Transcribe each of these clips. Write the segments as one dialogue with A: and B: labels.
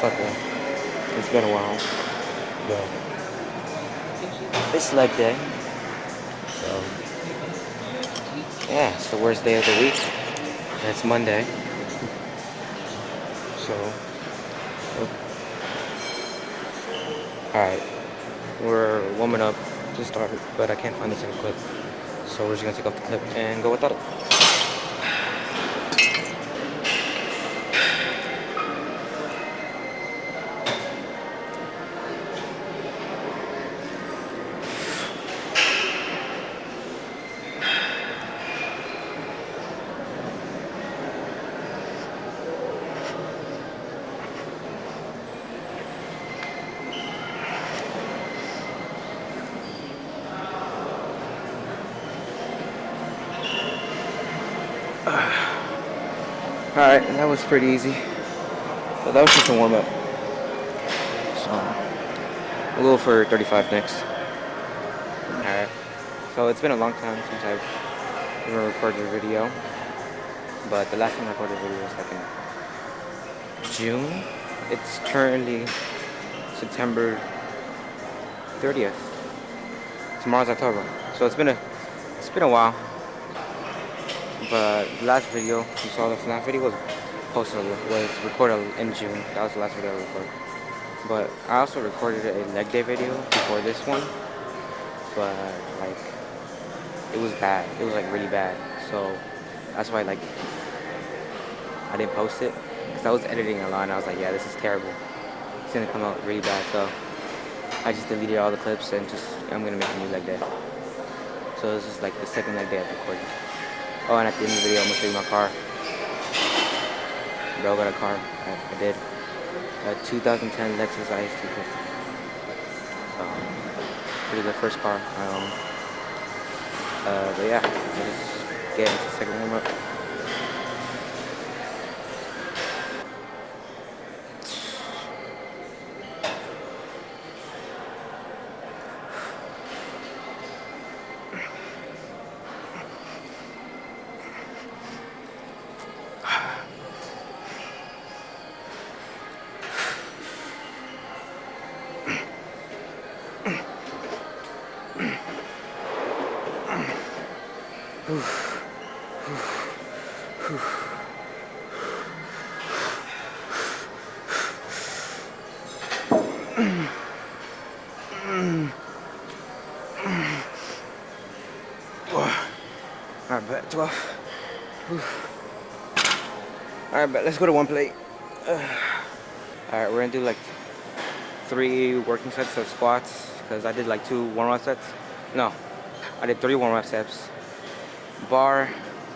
A: Sucker. It's been a while. But it's leg day. So yeah, it's the worst day of the week. And it's Monday. So alright. We're warming up to start, but I can't find the second clip. So we're just gonna take off the clip and go without it. Alright, that was pretty easy. But that was just a warm up. So we'll go for 35 next. Alright. So it's been a long time since I've ever recorded a video. But the last time I recorded a video was like in June. It's currently September 30th. Tomorrow's October. So it's been a while. But the last video you saw, the FNAF video was recorded in June. That was the last video I recorded. But I also recorded a leg day video before this one. But like it was bad. It was like really bad. So that's why like I didn't post it, because I was editing a lot and I was like, yeah, this is terrible. It's gonna come out really bad. So I just deleted all the clips and I'm gonna make a new leg day. So this is like the second leg day I've recorded. Oh, and at the end of the video, I'm gonna show you my car. Bro got a car. I did. A 2010 Lexus IS 250. Pretty good first car I own. But yeah, we'll just get into the second warm up. Alright, bet 12. Alright, bet let's go to one plate. Alright, we're gonna do like 3 working sets of squats, because I did like 2 warm-up sets. No, I did 3 warm-up sets. Bar,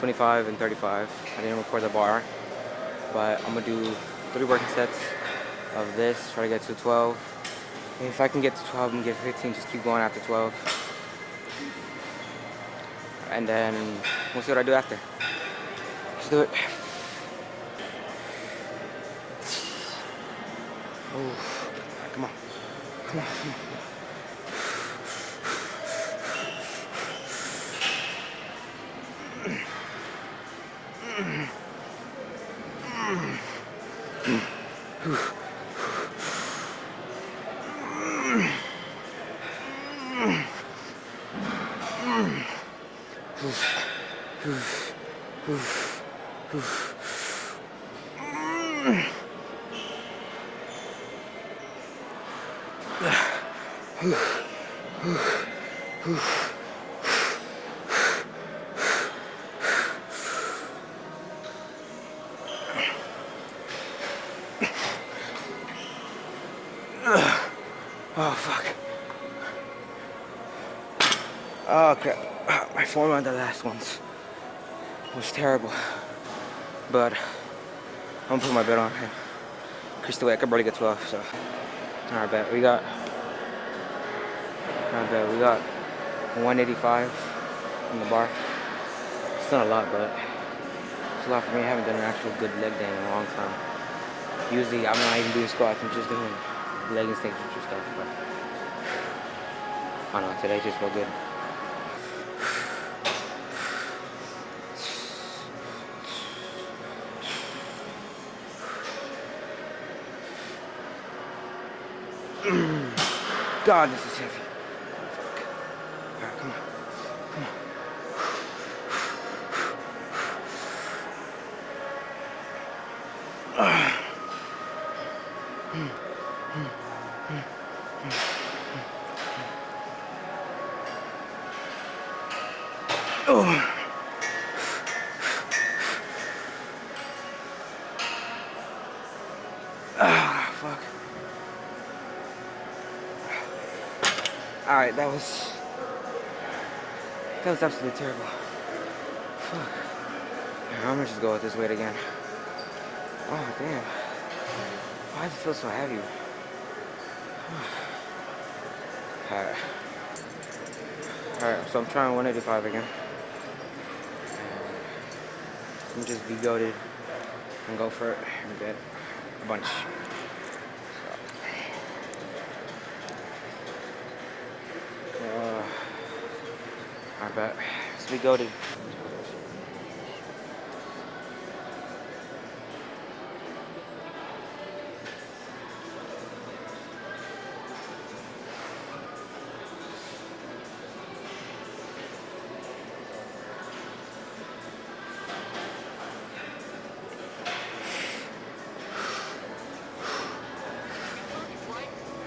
A: 25 and 35. I didn't record the bar, but I'm gonna do 3 working sets of this, try to get to 12. If I can get to 12 and get 15, just keep going after 12. And then we'll see what I do after. Let's do it. Oh, come on. Come on, come on. Oh, fuck. Oh, crap. My form on the last ones was terrible. But I'm gonna put my bet on him. Increase the weight. I could barely get 12, so. Alright, bet. We got 185 in the bar. It's not a lot, but it's a lot for me. I haven't done an actual good leg day in a long time. Usually, I'm not even doing squats. I'm just doing leg extensions and stuff. But I don't know. Today just felt good. God, this is heavy. Fuck. Alright, come on. Come on. Oh. Ah, fuck. Alright, that was absolutely terrible. Fuck. I'm gonna just go with this weight again. Oh, damn. Why does it feel so heavy? Alright. Alright, so I'm trying 185 again. And just be goated and go for it and get a bunch. I bet. Let's be goated.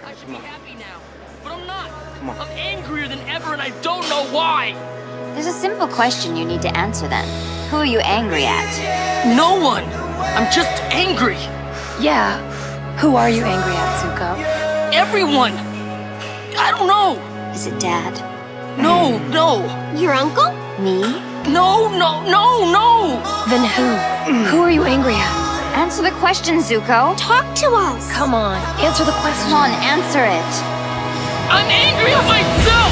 B: I should be happy now, but I'm not.
A: Come on.
B: I'm angrier than ever, and I don't know why.
C: There's a simple question you need to answer then. Who are you angry at?
B: No one. I'm just angry.
D: Yeah. Who are you angry at, Zuko?
B: Everyone. I don't know.
C: Is it Dad?
B: No.
C: Your uncle? Me?
B: No.
D: Then who? Who are you angry at?
C: Answer the question, Zuko. Talk to us.
D: Come on, answer the question.
C: Come on, answer it.
B: I'm angry at myself.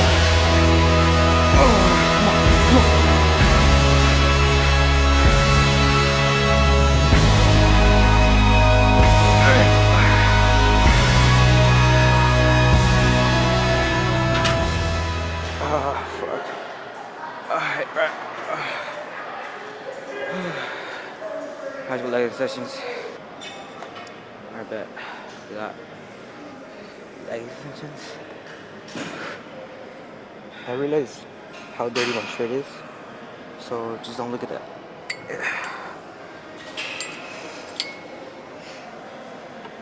A: Fuck. Alright. How's your leg sessions? I bet. We got leg extensions. I realize how dirty my shirt is, so just don't look at that.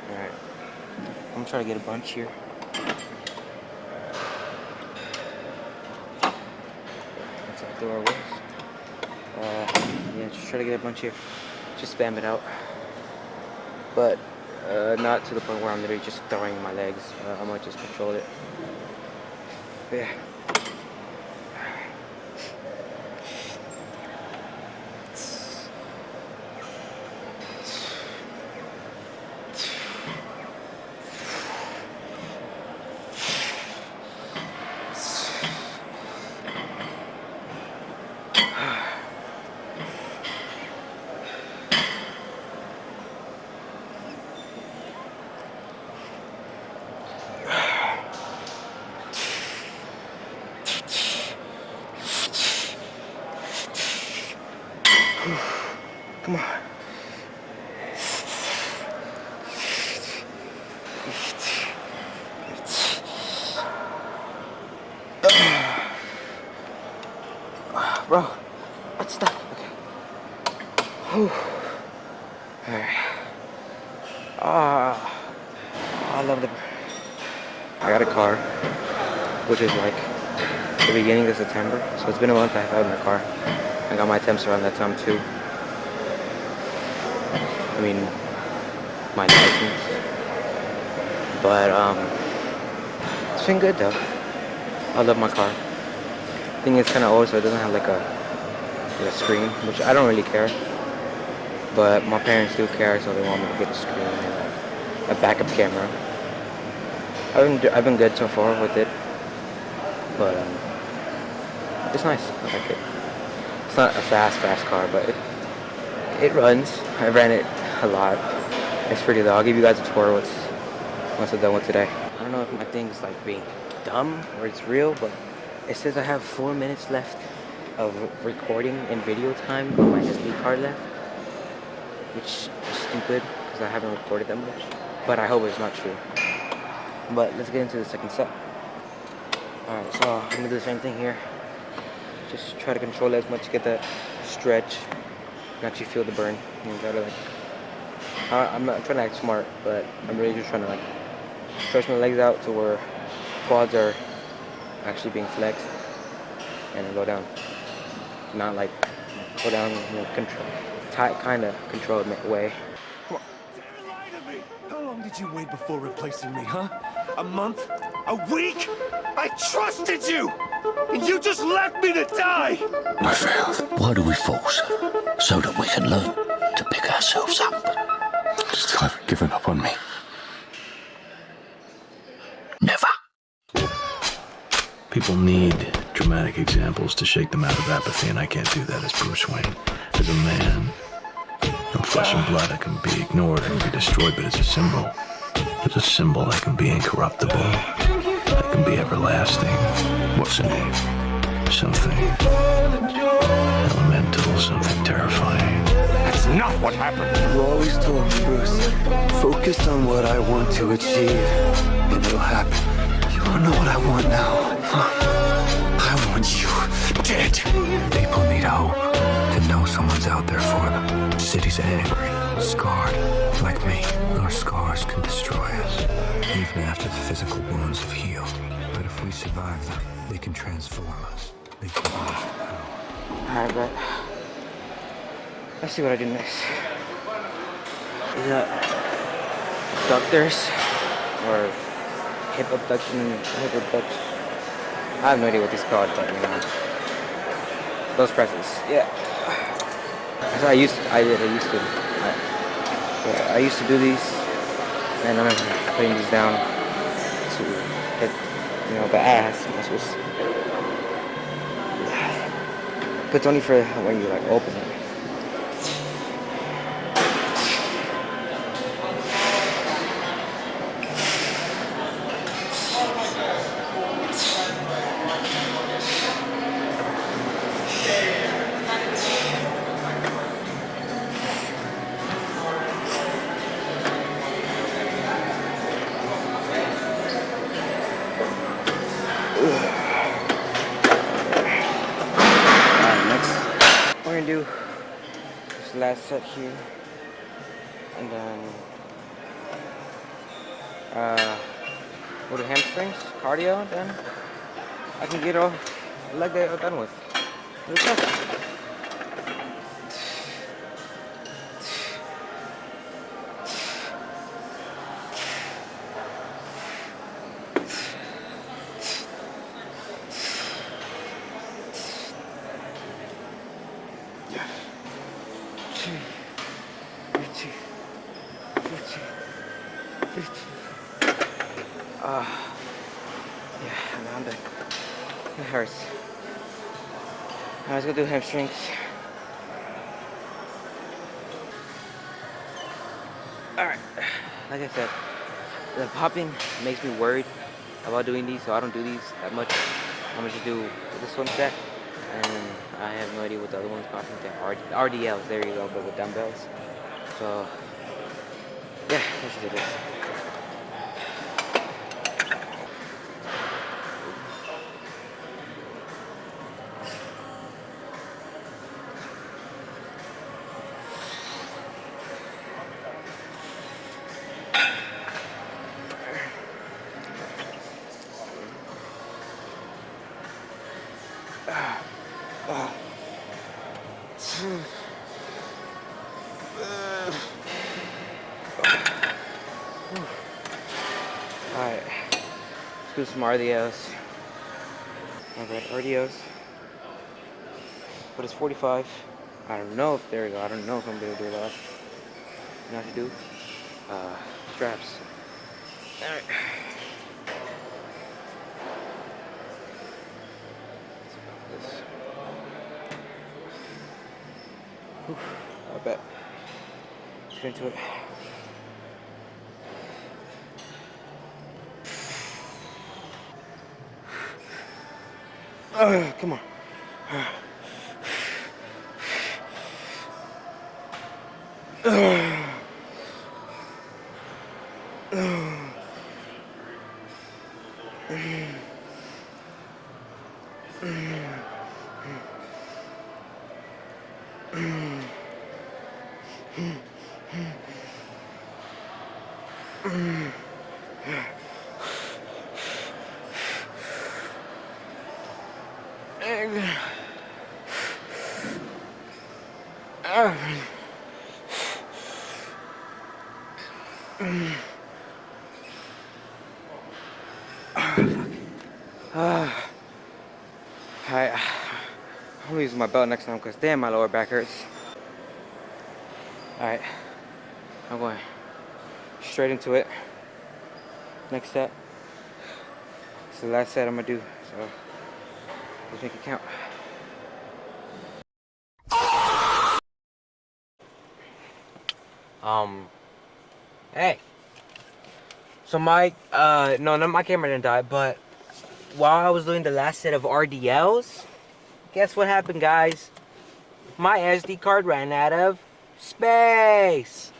A: Alright. I'm gonna try to get a bunch here. That's how the door was. Yeah, just try to get a bunch here. Just spam it out. But not to the point where I'm literally just throwing my legs. I might just control it. Yeah. Come on. Bro, what's that? Okay. Alright. I love the. I got a car, which is like the beginning of September, so it's been a month I've had my car. I got my temps around that time too. I mean, my license. But it's been good though. I love my car. I think it's kind of old, so it doesn't have like a screen, which I don't really care. But my parents do care, so they want me to get a screen and a backup camera. I've been good so far with it, but it's nice. I like it. It's not a fast car, but it runs. I ran it a lot. It's pretty low. I'll give you guys a tour once I'm done with today. I don't know if my thing's like being dumb or it's real, but it says I have 4 minutes left of recording and video time on my SD card left, which is stupid because I haven't recorded that much. But I hope it's not true. But let's get into the second set. Alright, so I'm gonna do the same thing here. Just try to control it as much, get that stretch, and actually feel the burn. And try to like, I'm not trying to act smart, but I'm really just trying to like stretch my legs out to where quads are actually being flexed, and then go down. Not like go down in a tight, kind of controlled way.
E: Lie to me! How long did you wait before replacing me, huh? A month? A week? I trusted you! And you just left me to die!
F: I failed. Why do we falter? So that we can learn to pick ourselves up.
E: You still haven't given up on me.
F: Never.
G: People need dramatic examples to shake them out of apathy, and I can't do that as Bruce Wayne. As a man, I'm flesh and blood. I can be ignored, I can be destroyed, but as a symbol, I can be incorruptible. I can be everlasting. What's a name? Something elemental, something terrifying.
E: That's not what happened.
H: You always told me, Bruce, focused on what I want to achieve, and it'll happen. You wanna know what I want now? I want you dead.
I: People need hope, to know someone's out there for them. Cities angry, scarred, like me. Our scars can destroy us, even after the physical wounds have healed. But if we survive them, they can transform us. They can give us the power.
A: Alright, but let's see what I do next. Is that abductors or hip abduction? I have no idea what these called, but you know, those presses. Yeah. That's what I used to do these, and I'm putting these down to hit, you know, the ass muscles. But it's only for when you like open it. Do this last set here, and then go to hamstrings, cardio, then I can get all leg day all done with. Yeah, I'm done. It hurts. Now let's go do hamstrings. Alright, like I said, the popping makes me worried about doing these, so I don't do these that much. I'm gonna just do this one set, and I have no idea what the other one's called. RDLs, there you go, but with dumbbells. So, yeah, let's do this. Alright, let's do some RDLs. Alright, RDLs. But it's 45. I don't know if, there we go, I don't know if I'm gonna do that. You know what to do? Straps. Alright. I bet. Let's get into it. Come on. I'm gonna use my belt next time because damn, my lower back hurts. Alright, I'm going straight into it. Next set. It's the last set I'm gonna do, so let's make it count. Hey. So my, no, not my camera didn't die, but while I was doing the last set of RDLs, guess what happened, guys? My SD card ran out of space.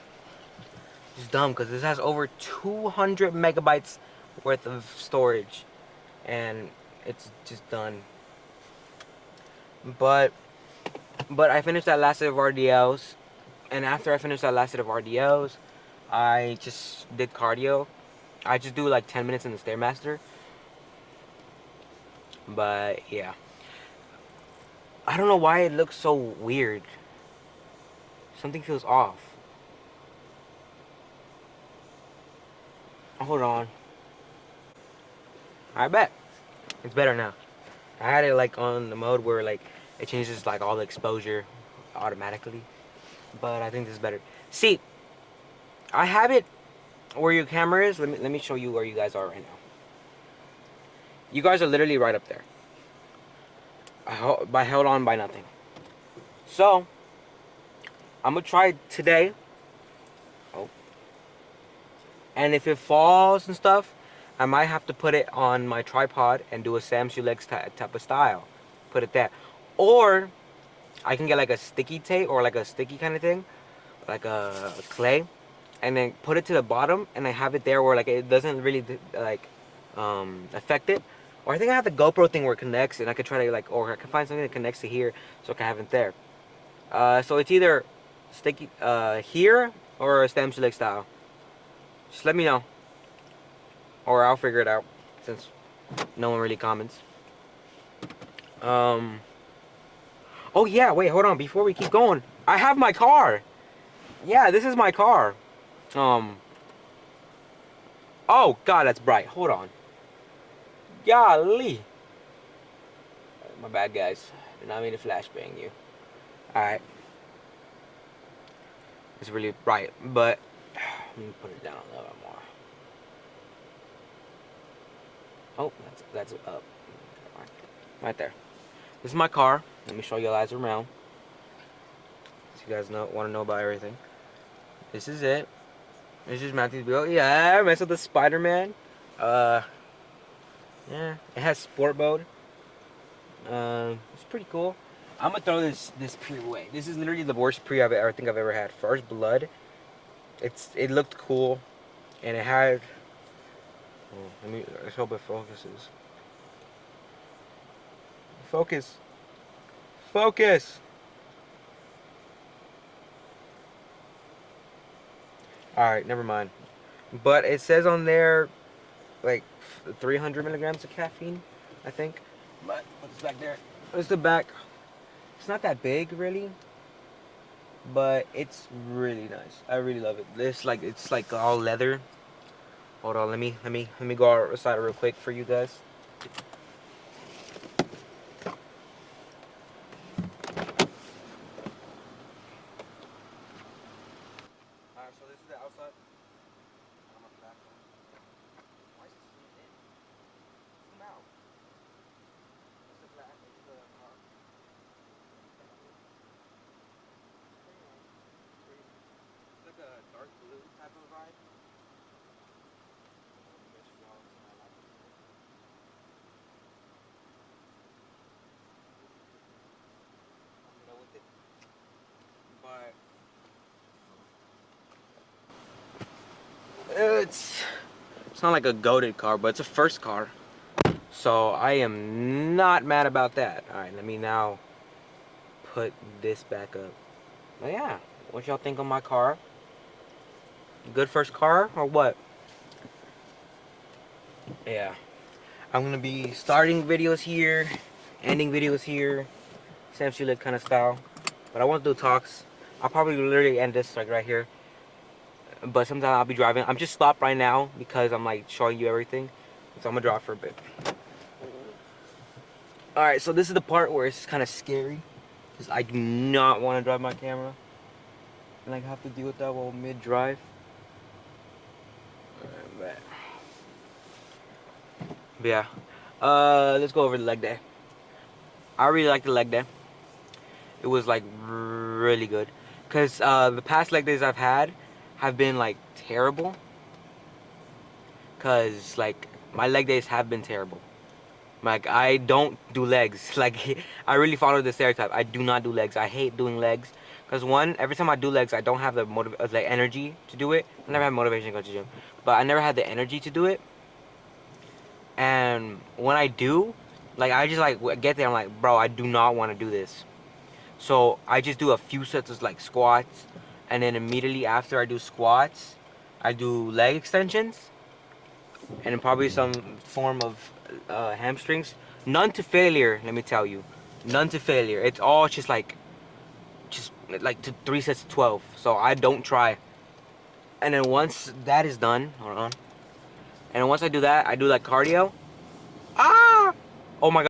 A: It's dumb because this has over 200 megabytes worth of storage, and it's just done. But I finished that last set of RDLs, and after I finished that last set of RDLs, I just did cardio. I just do like 10 minutes in the Stairmaster. But yeah, I don't know why it looks so weird. Something feels off. Hold on. I bet it's better now. I had it like on the mode where like it changes like all the exposure automatically, but I think this is better. See, I have it where your camera is. Let me show you where you guys are right now. You guys are literally right up there. I held on by nothing. So I'm gonna try today. Oh, and if it falls and stuff, I might have to put it on my tripod and do a Sam Legs type of style. Put it there, or I can get like a sticky tape or like a sticky kind of thing, like a clay, and then put it to the bottom, and I have it there where like it doesn't really like affect it. Or I think I have the GoPro thing where it connects, and I could try to like, or I can find something that connects to here, so I can have it there. So it's either sticky here or a Sam Leg style. Just let me know, or I'll figure it out since no one really comments. Oh yeah, wait, hold on. Before we keep going, I have my car. Yeah, this is my car. Oh God, that's bright. Hold on. Golly. My bad, guys. Did not mean to flashbang you. Alright. It's really bright, but let me put it down a little bit more. Oh, that's up. Right there. This is my car. Let me show you guys around. So you guys want to know about everything. This is it. This is Matthew's wheel. Yeah, I messed with the Spider-Man. Yeah, it has sport mode. It's pretty cool. I'm gonna throw this pre away. This is literally the worst pre I think I've ever had. First Blood. It looked cool, and it had. Oh, let's hope it focuses. Focus. Focus. All right, never mind. But it says on there, like 300 milligrams of caffeine, I think. But what's back there? What's the back? It's not that big, really, but it's really nice. I really love it. It's like all leather. Hold on, let me go outside real quick for you guys. Alright, so this is the outside. Why is this zoomed in? Zoom out. It's the black, it's the car. It's like a dark blue type of vibe. With it. But it's not like a goated car, but it's a first car. So I am not mad about that. Alright, let me now put this back up. But yeah, what y'all think of my car? Good first car or what? Yeah. I'm gonna be starting videos here, ending videos here, essentially kind of style. But I want to do talks. I'll probably literally end this like right here. But sometimes I'll be driving. I'm just stopped right now because I'm like showing you everything. So I'm gonna drive for a bit. Alright, so this is the part where it's kind of scary. Because I do not want to drive my camera. And like have to deal with that while mid-drive. But yeah. Let's go over the leg day. I really like the leg day. It was like really good. Because the past leg days I've had have been like terrible. Because like my leg days have been terrible. Like I don't do legs. Like I really follow the stereotype. I do not do legs. I hate doing legs. Because one, every time I do legs, I don't have the energy to do it. I never had motivation to go to the gym. But I never had the energy to do it. And when I do, like I just like get there, I'm like, bro, I do not want to do this. So I just do a few sets of like squats. And then immediately after I do squats, I do leg extensions. And then probably some form of hamstrings. None to failure, let me tell you. None to failure. It's all just like to 3 sets of 12. So I don't try. And then once that is done, hold on. And then once I do that, I do like cardio. Ah! Oh my god.